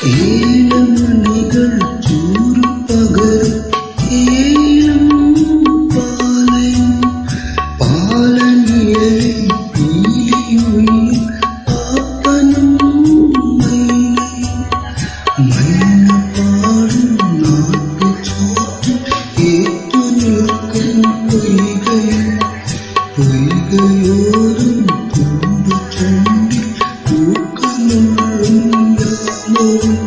ഏലമണികൾ ചൂരുപകരും ഏലം പാലയും പാലനിഴലിൽ പീലിയൊഴിയും പാപ്പനും മൈനയും മഞ്ഞപ്പാടും നാട്ടുചോറ്റും ഏറ്റുനിൽക്കും പൊയ്കയോരും തുമ്പു ചുണ്ടിൽ പൂക്കളുള്ളും യാമവും